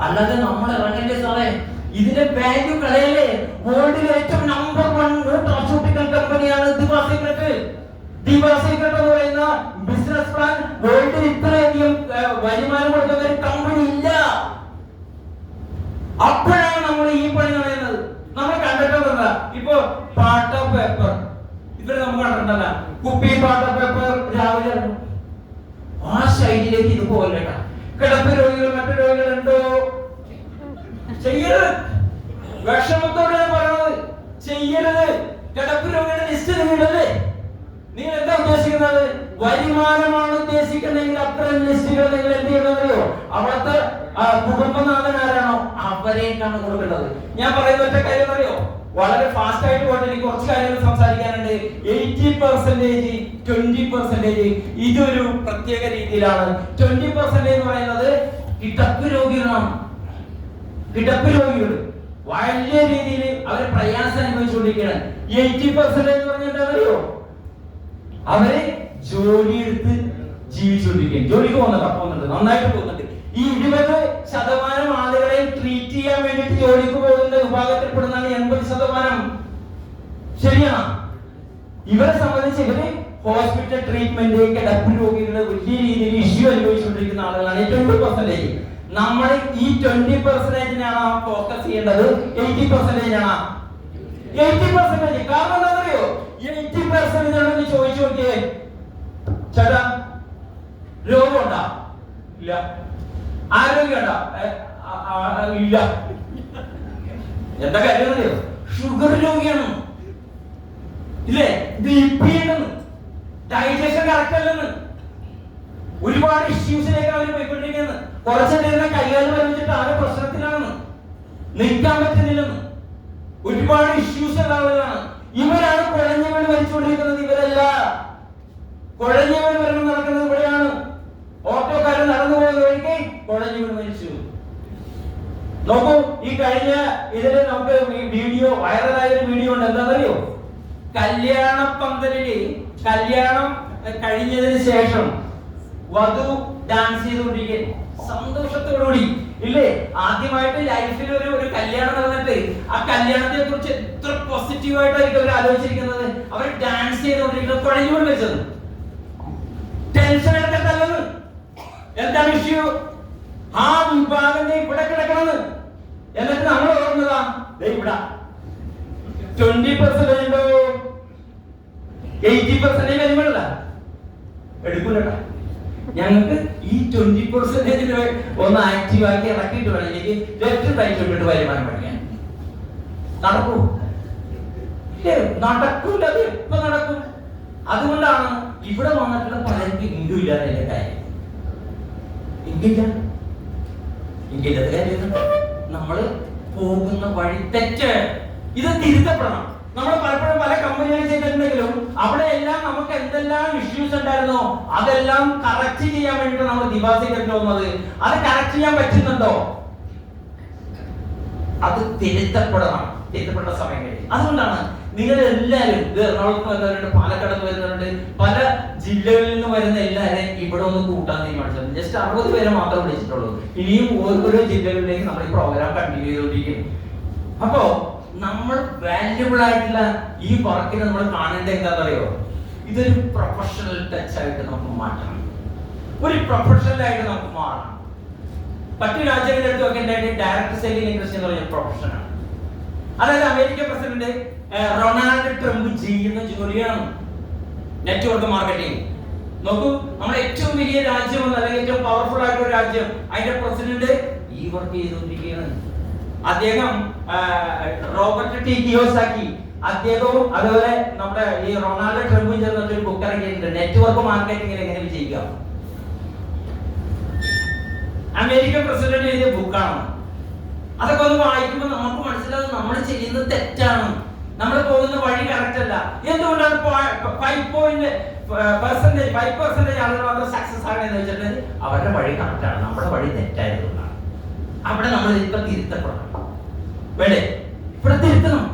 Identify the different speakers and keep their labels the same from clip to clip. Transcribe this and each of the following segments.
Speaker 1: അല്ലാതെ നമ്മൾ ഇറങ്ങല്ലേ സാറേ. ഇതിന്റെ വാല്യൂ കളയല്ലേ. വേൾഡിലെ ഏറ്റവും നമ്പർ 1 ന്യൂട്രാസ്യൂട്ടിക്കൽ കമ്പനിയാണ് ദിവാ സീക്രട്ട്. ദിവാ സീക്രട്ട് എന്ന് പറയുന്ന ബിസിനസ് പ്ലാൻ വേൾഡിൽ ഇത്രയധികം വരുമാനം കൊടുക്കുന്ന ഒരു കമ്പനി ഇല്ല. അപ്പോഴാണ് നമ്മൾ ഈ പണി പറയുന്നത്. നമ്മൾ കണ്ടിട്ടുണ്ടല്ല, ഇപ്പൊ പാർട്ട് ഓഫ് പേപ്പർ ഇവര് നമ്മൾ കണ്ടിട്ടുണ്ടല്ല, കുപ്പി പാർട്ട് ഓഫ് പേപ്പർ രാവിലെ ആ ശൈലിയിലേക്ക് ഇത് പോലെ കിടപ്പ് രോഗികൾ മറ്റു രോഗികളുണ്ടോ? ചെയ്യരുത്. വിഷമത്തോടെ പറയുന്നത് ചെയ്യരുത്. കിടപ്പ് രോഗിയുടെ ലിസ്റ്റ് നിങ്ങളല്ലേ? നിങ്ങൾ എന്താ ഉദ്ദേശിക്കുന്നത്? വരുമാനമാണ് ഉദ്ദേശിക്കുന്നതെങ്കിൽ അത്തരം ലിസ്റ്റുകൾ നിങ്ങൾ എന്ത് ചെയ്യണമെന്നറിയോ? അവിടുത്തെ കുടുംബനാഥൻ ആരാണോ അവരേക്കാണ് കൊടുക്കേണ്ടത്. ഞാൻ പറയുന്ന ഒറ്റ കാര്യം അറിയോ? വളരെ ഫാസ്റ്റ് ആയിട്ട് പോയിട്ട് എനിക്ക് കുറച്ച് കാര്യങ്ങൾ സംസാരിക്കാനുണ്ട്. 80% 20% ഇതൊരു പ്രത്യേക രീതിയിലാണ്. 20% എന്ന് പറയുന്നത് കിടപ്പ് രോഗികളാണ്. കിടപ്പ് രോഗികൾ വലിയ രീതിയിൽ അവർ പ്രയാസം അനുഭവിച്ചുകൊണ്ടിരിക്കുകയാണ്. 80% എന്ന് പറഞ്ഞാൽ എന്താ അറിയോ? അവര് ജോലിയെടുത്ത് ജീവിച്ചുകൊണ്ടിരിക്കുകയാണ്. ജോലിക്ക് പോകുന്നുണ്ട്, നന്നായിട്ട് പോകുന്നുണ്ട്. ഈ 20% ആളുകളെ ട്രീറ്റ് ചെയ്യാൻ വേണ്ടിയിട്ട് ജോലിക്ക് പോകുന്ന വിഭാഗത്തിൽപ്പെടുന്നതാണ് 80%. ശരിയാണ്. ഇവരെ സംബന്ധിച്ച് ഇവര് ഹോസ്പിറ്റൽ ട്രീറ്റ്മെന്റ്, കിടപ്പ് രോഗികളുടെ വലിയ രീതിയിൽ ഇഷ്യൂ അനുഭവിച്ചുകൊണ്ടിരിക്കുന്ന ആളുകളാണ് 20%. നമ്മൾ ഈ 20%-നാണ് ഫോക്കസ് ചെയ്യേണ്ടത്. 80%-ആണ് 80%. കാരണം എന്താ അറിയോ? 80% ചോദിച്ചു നോക്കിയേ, ചേട്ടാ രോഗമുണ്ടാ? ഇല്ല. ആരോഗ്യമുണ്ടാ? ഇല്ല. എന്താ കാര്യം അറിയോ? ഷുഗർ രോഗിയാണ്, ഇല്ലേ? BP ഉണ്ടെന്ന്, ഡൈജഷൻ കറക്റ്റ് അല്ലെന്ന്, ഒരുപാട് ഇഷ്യൂസിലേക്ക് അവർ പോയിക്കൊണ്ടിരിക്കുന്നത്. കുറച്ചിട്ടിരുന്ന കൈകാലം വരച്ചിട്ട് ആകെ പ്രശ്നത്തിലാണെന്ന്, നിൽക്കാൻ പറ്റുന്നില്ലെന്ന്, ഒരുപാട് ഇഷ്യൂസ് ഉള്ള ആളുകളാണ്. ഇവരാണ് കുഴഞ്ഞ വീട് മരിച്ചുകൊണ്ടിരിക്കുന്നത്. ഇവരല്ല. കുഴഞ്ഞ വീട് വരണം നടക്കുന്നത് ഇവിടെയാണ്. ഓട്ടോക്കാരൻ നടന്നു പോകുന്ന വഴിക്ക് കുഴഞ്ഞു വീട് മരിച്ചു. നോക്കൂ, ഈ കഴിഞ്ഞ ഇതില് നമുക്ക് വീഡിയോ വൈറലായ ഒരു വീഡിയോ ഉണ്ട്. എന്താണെന്നറിയോ? കല്യാണ പന്തലില് കല്യാണം കഴിഞ്ഞതിന് ശേഷം വധു ഡാൻസ് ചെയ്തുകൊണ്ടിരിക്കുക സന്തോഷത്തോടുകൂടി, ഇല്ലേ? ആദ്യമായിട്ട് ലൈഫിൽ ഒരു കല്യാണം നടന്നിട്ട് ആ കല്യാണത്തെ കുറിച്ച് എത്ര പോസിറ്റീവായിട്ടായിരിക്കും അവർ ആലോചിച്ചിരിക്കുന്നത്. അവർ ഡാൻസ് ചെയ്തുകൊണ്ടിരിക്കുന്നത് കുഴഞ്ഞുകൊണ്ട് വെച്ചത്. ടെൻഷൻ എടുക്കട്ടല്ലെന്ന്. എന്താണ് ഇഷ്യൂ? ആ വിഭാഗം ഇവിടെ കിടക്കണമെന്ന്. എന്നിട്ട് നമ്മൾ ഓർമ്മതാ ഇവിടെ 20% ഉണ്ടോ? 80% വരുമ്പോഴല്ല എടുക്കൂലട്ടാ. ഞങ്ങൾക്ക് ഈ 20% ഒന്ന് ആക്റ്റീവ് ആക്കി ഇറക്കിയിട്ട് വേണം എനിക്ക് ലെഫ്റ്റ് റൈറ്റ് ഇട്ടിട്ട് വരുമാനം പഠിക്കാൻ. നടക്കൂ? നടക്കൂല. അത് എപ്പോ നടക്കും? അതുകൊണ്ടാണ് ഇവിടെ വന്നിട്ടുള്ള പലർക്ക് ഇൻകം ഇല്ലാതെ കാര്യം. ഇങ്കില്ലാത്ത കാര്യം നമ്മള് പോകുന്ന വഴി തെറ്റ്. ഇത് തിരുത്തപ്പെടണം. നമ്മൾ പലപ്പോഴും പല കമ്പനികൾ ചെയ്തിട്ടുണ്ടെങ്കിലും അവിടെ എല്ലാം നമുക്ക് എന്തെല്ലാം ഇഷ്യൂസ് ഉണ്ടായിരുന്നോ അതെല്ലാം കറക്റ്റ് ചെയ്യാൻ വേണ്ടിട്ട് നമ്മൾ ദിവാ സീക്രട്ടിൽ വന്നത്. അത് കറക്റ്റ് ചെയ്യാൻ പറ്റുന്നുണ്ടോ? അത് തിരുത്തപ്പെടണം. തിരുത്തപ്പെട്ട സമയം കഴിഞ്ഞു. അതുകൊണ്ടാണ് നിങ്ങൾ എല്ലാവരും എറണാകുളത്ത് വരുന്നവരുണ്ട്, പാലക്കാട് വരുന്നവരുണ്ട്, പല ജില്ലകളിൽ നിന്ന് വരുന്ന എല്ലാവരെയും ഇവിടെ ഒന്ന് കൂട്ടാൻ തീരുമാനിച്ചത്. ജസ്റ്റ് 60 പേരെ മാത്രം വിളിച്ചിട്ടുള്ളൂ. ഇനിയും ഓരോ ജില്ലകളിലേക്ക് നമ്മൾ ഈ പ്രോഗ്രാം കണ്ടിന്യൂ ചെയ്തുകൊണ്ടിരിക്കും. അപ്പോ നമ്മൾ വാല്യുബിൾ ആയിട്ടുള്ള ഈ വർക്കിനെ നമ്മൾ കാണേണ്ടത് എന്താണെന്നറിയോ? ഇതൊരു പ്രൊഫഷണൽ ടച്ച് ആയിട്ട് നമുക്ക് മാറ്റണം. ഒരു പ്രൊഫഷണൽ ആയിട്ട് നമുക്ക് മാറണം. മറ്റു രാജ്യങ്ങളുടെ അടുത്ത് ഒക്കെ ഡയറക്ട് സെല്ലിംഗ് ഇൻഡസ്ട്രി എന്ന് പറഞ്ഞ പ്രൊഫഷനാണ്. അതായത് അമേരിക്കൻ പ്രസിഡന്റ് റൊണാൾഡ് ട്രംപ് ചെയ്യുന്ന ജോലിയാണ് നെറ്റ്വർക്ക് മാർക്കറ്റിംഗ്. നോക്കൂ, നമ്മുടെ ഏറ്റവും വലിയ രാജ്യം അല്ലെങ്കിൽ ഏറ്റവും പവർഫുൾ ആയിട്ടുള്ള രാജ്യം, അതിന്റെ പ്രസിഡന്റ് ഈ വർക്ക് ചെയ്തുകൊണ്ടിരിക്കുകയാണ്. അദ്ദേഹം റോബർട്ട് ടി കിയോസാക്കി, അദ്ദേഹവും അതുപോലെ നമ്മുടെ ഈ റൊണാൾഡ് ട്രംപും ചേർന്നിട്ട് ഒരു ബുക്ക് ഇറക്കിയിട്ടുണ്ട്, നെറ്റ്വർക്ക് മാർക്കറ്റിംഗിൽ എങ്ങനെ വിജയിക്കാം. അമേരിക്കൻ പ്രസിഡന്റ് എഴുതിയ ബുക്കാണ്. അതൊക്കെ ഒന്ന് വായിക്കുമ്പോൾ നമുക്ക് മനസ്സിലാവും നമ്മൾ ചെയ്യുന്നത് തെറ്റാണ്, നമ്മൾ പോകുന്ന വഴി കറക്റ്റ് അല്ല. എന്തുകൊണ്ടാണ് 5% ആളുകൾ മാത്രം സക്സസ് ആണെന്ന് വെച്ചിട്ട് അവരുടെ വഴി കറക്റ്റാണ്, നമ്മുടെ വഴി തെറ്റായതുകൊണ്ടാണ്. അവിടെ നമ്മൾ ഇപ്പൊ തിരുത്തപ്പെടണം. വേണ്ടേ? ഇവിടെ തിരുത്തണം.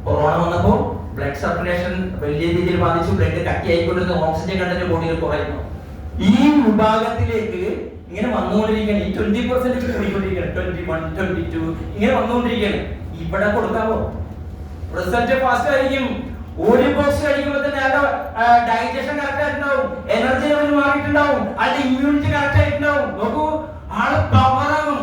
Speaker 1: കൊറോണ വന്നപ്പോ ബ്ലഡ് സർക്കുലേഷൻ വലിയ രീതിയിൽ ബാധിച്ചു. ബ്ലഡ് കട്ടിയായിക്കൊണ്ടിരുന്ന ഓക്സിജൻ കണ്ടന്റ് ബോഡിയിൽ കുറയുന്നു. ഈ വിഭാഗത്തിലേക്ക് ഇങ്ങനെ വന്നുകൊണ്ടിരിക്കുകയാണ്. ഈ 20% കൂടിക്കൊണ്ടിരിക്കുകയാണ്. 21, 22 ഇങ്ങനെ വന്നുകൊണ്ടിരിക്കുകയാണ്. ഇവിടെ കൊടുക്കാവോ? റിസൾട്ട് ഫാസ്റ്റ് ആയിരിക്കും. ഒരു ബോക്സ് കഴിക്കുമ്പോൾ തന്നെ അയാളുടെ ഡൈജഷൻ കറക്റ്റ് ആയിട്ടുണ്ടാവും, എനർജി ലെവൽ മാറിയിട്ടുണ്ടാവും, അതിന്റെ ഇമ്മ്യൂണിറ്റി കറക്റ്റ് ആയിട്ടുണ്ടാവും. നോക്കൂ, ആള് പവറാകും,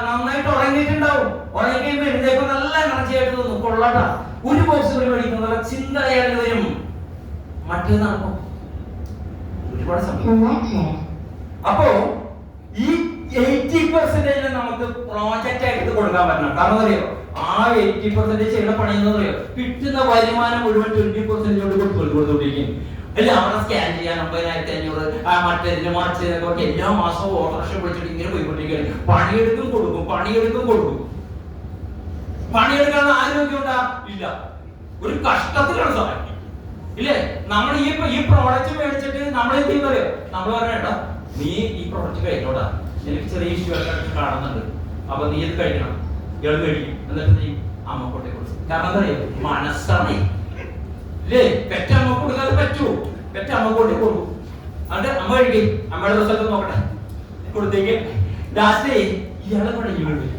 Speaker 1: നന്നായിട്ട് ഉറങ്ങിയിട്ടുണ്ടാവും. ഉറങ്ങി കഴിയുമ്പോൾ എഴുന്നേക്കും, നല്ല എനർജി ആയിട്ട് തോന്നും. കൊള്ളാട്ടാ, ഒരു ബോക്സ് കൂടി കഴിക്കുന്ന ചിന്ത അയാൾ വരും. മറ്റേ നടക്കും ഒരുപാട് സമയം. അപ്പോ ഈ 80% നമുക്ക് പ്രോജക്റ്റ് ആയിട്ട് കൊടുക്കാൻ പറ്റണം. കാരണം അറിയോ, ആ 80% ചെയ്യുന്ന പണി എന്ന് പറയോ, കിട്ടുന്ന വരുമാനം മുഴുവൻ 20% കൊടുത്തുകൊണ്ടിരിക്കും. അല്ല, അവിടെ സ്കാൻ ചെയ്യാൻ 50,500, മറ്റേതിന് മറിച്ചതിനൊക്കെ എല്ലാ മാസവും ഓട്ടോറിക്ഷ പിടിച്ചിട്ട് ഇങ്ങനെ പോയിക്കൊണ്ടിരിക്കുകയാണ്. പണിയെടുക്കും കൊടുക്കും, പണിയെടുക്കും കൊടുക്കും. പണിയെടുക്കാനുള്ള ആരോഗ്യം ഉണ്ടാ ഇല്ല, ഒരു കഷ്ടത്തിലാണ് സമയം ഇല്ലേ? നമ്മൾ ഈ പ്രോഡക്റ്റ് മേടിച്ചിട്ട് നമ്മൾ എന്ത് ചെയ്യുന്നറിയോ, നമ്മൾ പറഞ്ഞേട്ടാ നീ ഈ പ്രോഡക്റ്റ് കഴിക്കോട്ടാ, എനിക്ക് ചെറിയ ഇഷ്യൂ ഒക്കെ കാണുന്നുണ്ട്, അപ്പൊ നീ ഇത് കഴിക്കണം, ഇയാൾ കഴിക്കും, എന്നിട്ട് നീ അമ്മക്കോട്ടെ കൊടുക്കും. കാരണം എന്താ പറയുക, മനസ്സാണ് ഇല്ലേ? പെറ്റ അമ്മ കൊടുക്കാതെ പറ്റുമോ? പെറ്റ അമ്മക്കോട്ടെ കൊടുക്കും, എന്നിട്ട് അമ്മ കഴിക്കും, അമ്മയുടെ റിസൾട്ട് നോക്കട്ടെ കൊടുത്തേക്ക്. ലാസ്റ്റ് ഇയാളെ കുഴഞ്ഞു വീഴും.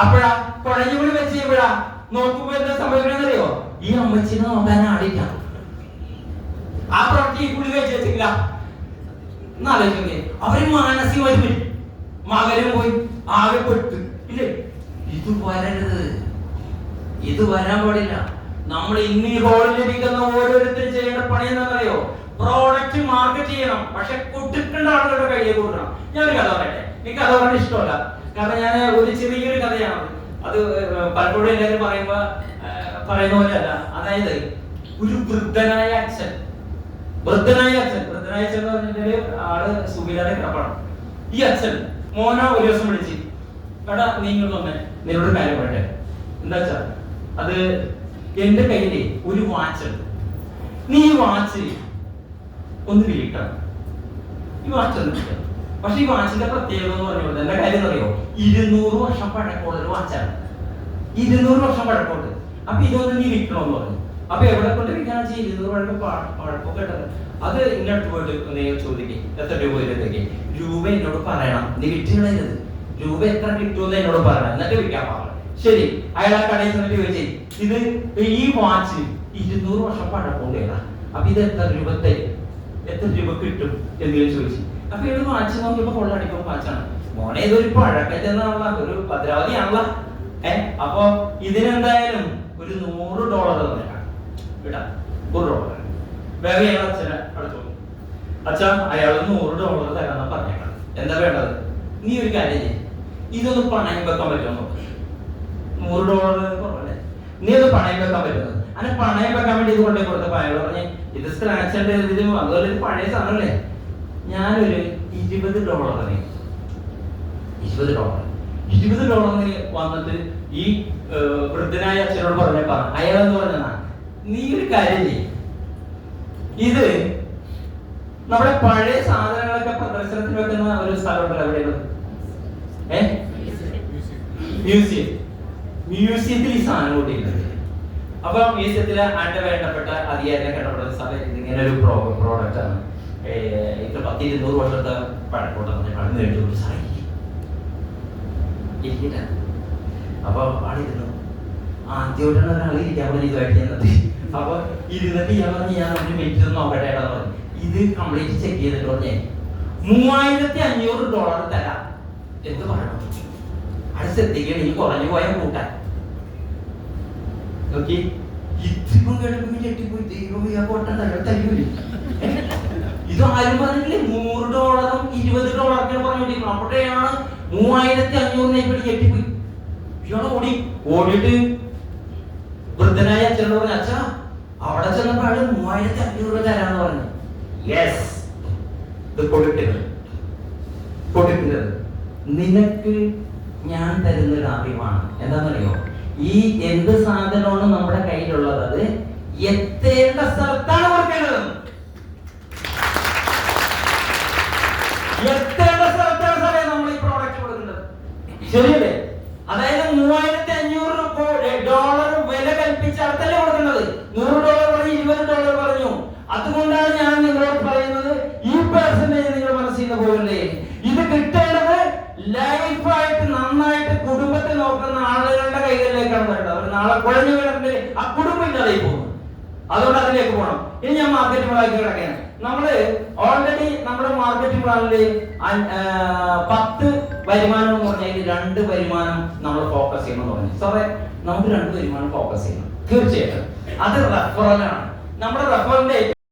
Speaker 1: അപ്പോഴാ കുഴഞ്ഞു വീട് വെച്ച് കഴിയുമ്പോഴാ നോക്കുമ്പോ എന്താ സംഭവിക്കണമെന്നറിയോ, ഈ അമ്മച്ചിനെ നോക്കാൻ ആടില്ല, ആ പ്രവൃത്തി ഈ പുള്ളി കഴിച്ചു വെച്ചില്ല. എന്നാലോചിക്കേ, അവര് മാനസികമായി വരും, മകനും പോയി ആകെ പെട്ട് ഇല്ലേ? ഇത് വരരുത്, ഇത് വരാൻ പാടില്ല. നമ്മൾ ഇന്ന് ഈ ഹോളിലിരിക്കുന്ന ഓരോരുത്തരും ചെയ്യേണ്ട പണി എന്താണെന്നറിയോ, പ്രോഡക്റ്റ് മാർക്കറ്റ് ചെയ്യണം, പക്ഷെ കൊടുക്കേണ്ട ആളുകളുടെ കയ്യിൽ കൊടുക്കണം. ഞാനൊരു കഥ പറയട്ടെ, എനിക്ക് കഥ പറയാൻ ഇഷ്ടമല്ല, കാരണം ഞാൻ ഒരു ചെറിയൊരു കഥയാണ് അത് പലപ്പോഴും എല്ലാവരും പറയുന്ന പോലെയല്ല. അതായത് ഒരു വൃദ്ധനായ അച്ഛൻ എന്ന് പറഞ്ഞിട്ട് ആള് സുഖിലാതെ കിടപ്പാണ്. ഈ അച്ഛൻ മോനെ ഒരു ദിവസം വിളിച്ച്, എടാ നീ ഇങ്ങോട്ട് വന്നേ, നിന്നോട് കാര്യം പറയട്ടെ. എന്താ വെച്ചാ, അത് എന്റെ കയ്യില് ഒരു വാച്ച് ഉണ്ട്, നീ ഈ വാച്ച് ഒന്ന് വിളിക്കണം. ഈ വാച്ച് ഒന്ന് വിളിക്കണം. പക്ഷെ ഈ വാച്ചിന്റെ പ്രത്യേകത എന്ന് പറഞ്ഞോളൂ, എന്റെ കാര്യം അറിയോ, 200 വർഷം പഴക്കമുള്ള ഒരു വാച്ചാണ്. 200 വർഷം പഴക്കമുണ്ട്. അപ്പൊ ഇതൊന്ന് നീ വിൽക്കണമെന്ന് പറഞ്ഞു. അപ്പൊ എവിടെ കൊണ്ട് വിൽക്കാൻ 200 പഴക്കമൊക്കെ ഇട്ടത്. അത് ഇന്നടുത്ത് പോയിട്ട് നീ ചോദിക്കും, എത്ര രൂപ വരുന്നതൊക്കെ രൂപ എന്നോട് പറയണം, നീ വിറ്റുകളരുത്, രൂപ എത്ര കിട്ടുമെന്ന് എന്നോട് പറയണം, എന്നിട്ട് വിൽക്കാൻ പാടില്ല. ശരി, അയാൾ ആ കടയിൽ ചെന്നിട്ട് ചോദിച്ചേ, ഇത് ഈ വാച്ച് 200 വർഷം പഴക്കമുള്ള, അപ്പൊ ഇത് എത്ര രൂപ തരും, എത്ര രൂപ കിട്ടും എന്ന് ചോദിച്ചു. അപ്പൊ ഇയാൾ വാച്ച് നോക്കിയപ്പോ കൊള്ളടിക്കുമ്പോ വാച്ചാണ്. മോനെ ഇതൊരു പഴക്കച്ചെന്നുള്ള ഒരു ഭദ്രാവതിയാണല്ലോ. അപ്പൊ ഇതിനെന്തായാലും ഒരു $100 തന്നേക്കാം, വിടാ, $100. വേറെ അയാൾ അച്ഛനെ അടുത്തു, അച്ഛാ അയാൾ $100 തരാന്നാ പറഞ്ഞേക്കാം, എന്താ വേണ്ടത്? നീ ഒരു കാര്യം ചെയ്യും, ഇതൊന്ന് പണയം വെക്കാൻ പറ്റുമോ? $100 കുറവല്ലേ, നീ അത് പണയം വെക്കാൻ പറ്റുന്നത്? അങ്ങനെ പണയം വെക്കാൻ വേണ്ടി ഇത് കൊണ്ടേ കൊടുത്തപ്പോ അയാൾ പറഞ്ഞ്, ഇത് സ്ക്രാച്ച് അതുപോലെ ഒരു പഴയ സാധനമല്ലേ, ഞാനൊരു $20 $20 വന്നിട്ട് ഈ വൃദ്ധനായ അച്ഛനോട് പറഞ്ഞപ്പോ അയാളെന്ന് പറഞ്ഞാ, നീ ഒരു കാര്യം ചെയ്യും, ഇത് നമ്മുടെ പഴയ സാധനങ്ങളൊക്കെ പ്രദർശനത്തിന് വെക്കുന്ന ഒരു സ്ഥലമുണ്ടല്ലോ, എവിടെയാണ്? മ്യൂസിയത്തിൽ ഈ സാധനം കൂട്ടിയിട്ടുണ്ട്. അപ്പൊ മ്യൂസിയത്തിലെ ആന്റെ വേണ്ടപ്പെട്ട അധികാരിയെ കണ്ടപ്പെട്ട സമയത്ത് ഇങ്ങനെ ഒരു പ്രോഡക്റ്റ് ആണ്, ഇത്ര 100-200 വർഷത്തെ പഴക്കമുണ്ടെന്ന് പറഞ്ഞു ഒരു സാധനം. അപ്പൊ ആളിരുന്നു, ആദ്യമായിട്ടാണ് ഒരാൾ ഇരിക്കാൻ പറഞ്ഞ ഇതുമായിട്ട് ചെന്നത്. അപ്പൊ ഇരുന്നിട്ട് ഞാൻ പറഞ്ഞു, ഞാൻ ഒരു മിനിറ്റ് നോക്കട്ടെ പറഞ്ഞു. ഇത് കംപ്ലീറ്റ് ചെക്ക് ചെയ്തിട്ട് പറഞ്ഞേ $3500 തരാം. എന്ത് പറയണം, അത് ശ്രദ്ധിക്കണം, ഈ കുറഞ്ഞു പോയ കൂട്ടാൻ നോക്കി. ഇത്തിപ്പം കേട്ടപ്പോ ചെട്ടിപ്പോയി, ദൈവം ഈ കോട്ടം തല്ലൂരി. ഇത് ആരും പറഞ്ഞില്ലേ, $100 $20 പറഞ്ഞോണ്ടിരിക്കണം. അപ്പോഴാണ് 3500 ചെട്ടിപ്പോയി. ഇയാള് ഓടിയിട്ട് വൃദ്ധനായ അച്ഛനോട് പറഞ്ഞു, അച്ഛാ അവിടെ ചെന്നപ്പോ ആള് $3500 തരാന്ന് പറഞ്ഞു. യെസ്, ഇത് കൊടുക്കരുത്. നിനക്ക് ഞാൻ തരുന്നൊരു അറിവാണ്. എന്താണെന്നറിയോ, ഈ എന്ത് സാധനമാണ് നമ്മുടെ കയ്യിലുള്ളത് അത് എത്തേണ്ട സ്ഥലത്താണ് കൊടുക്കേണ്ടത്. എത്തേണ്ട സ്ഥലത്താണ് സാറേ നമ്മൾ ഈ പ്രോഡക്റ്റ് കൊടുക്കുന്നത്, ശരിയല്ലേ? അതായത് $3500 വില കൽപ്പിച്ച അടുത്തല്ലേ കൊടുക്കുന്നത്. $100 പറഞ്ഞു, $20 പറഞ്ഞു. അതുകൊണ്ടാണ് ഞാൻ നിങ്ങളോട് പറയുന്നത്, ഒക്കെ ആളുകളുടെ കൈകളിലേക്കാണ് വരുന്നത്. അവർ നാളെ കുഴഞ്ഞു വീണിട്ട് ആ കുടുംബം ഇല്ലാതായി പോകുന്നു. അതുകൊണ്ട് അതിലേക്ക് പോകണം. ഇനി ഞാൻ മാർക്കറ്റിംഗ് പ്ലാനിലേക്ക് കിടക്കുകയാണ്. നമ്മള് ഓൾറെഡി നമ്മുടെ മാർക്കറ്റിംഗ് പ്ലാനില് 10 വരുമാനം എന്ന് പറഞ്ഞാൽ 2 വരുമാനം നമ്മൾ ഫോക്കസ് ചെയ്യണം പറഞ്ഞു. സാറേ നമുക്ക് 2 വരുമാനം ഫോക്കസ് ചെയ്യണം. തീർച്ചയായിട്ടും അത് റെഫറലാണ്. നമ്മുടെ റെഫറലിന്റെ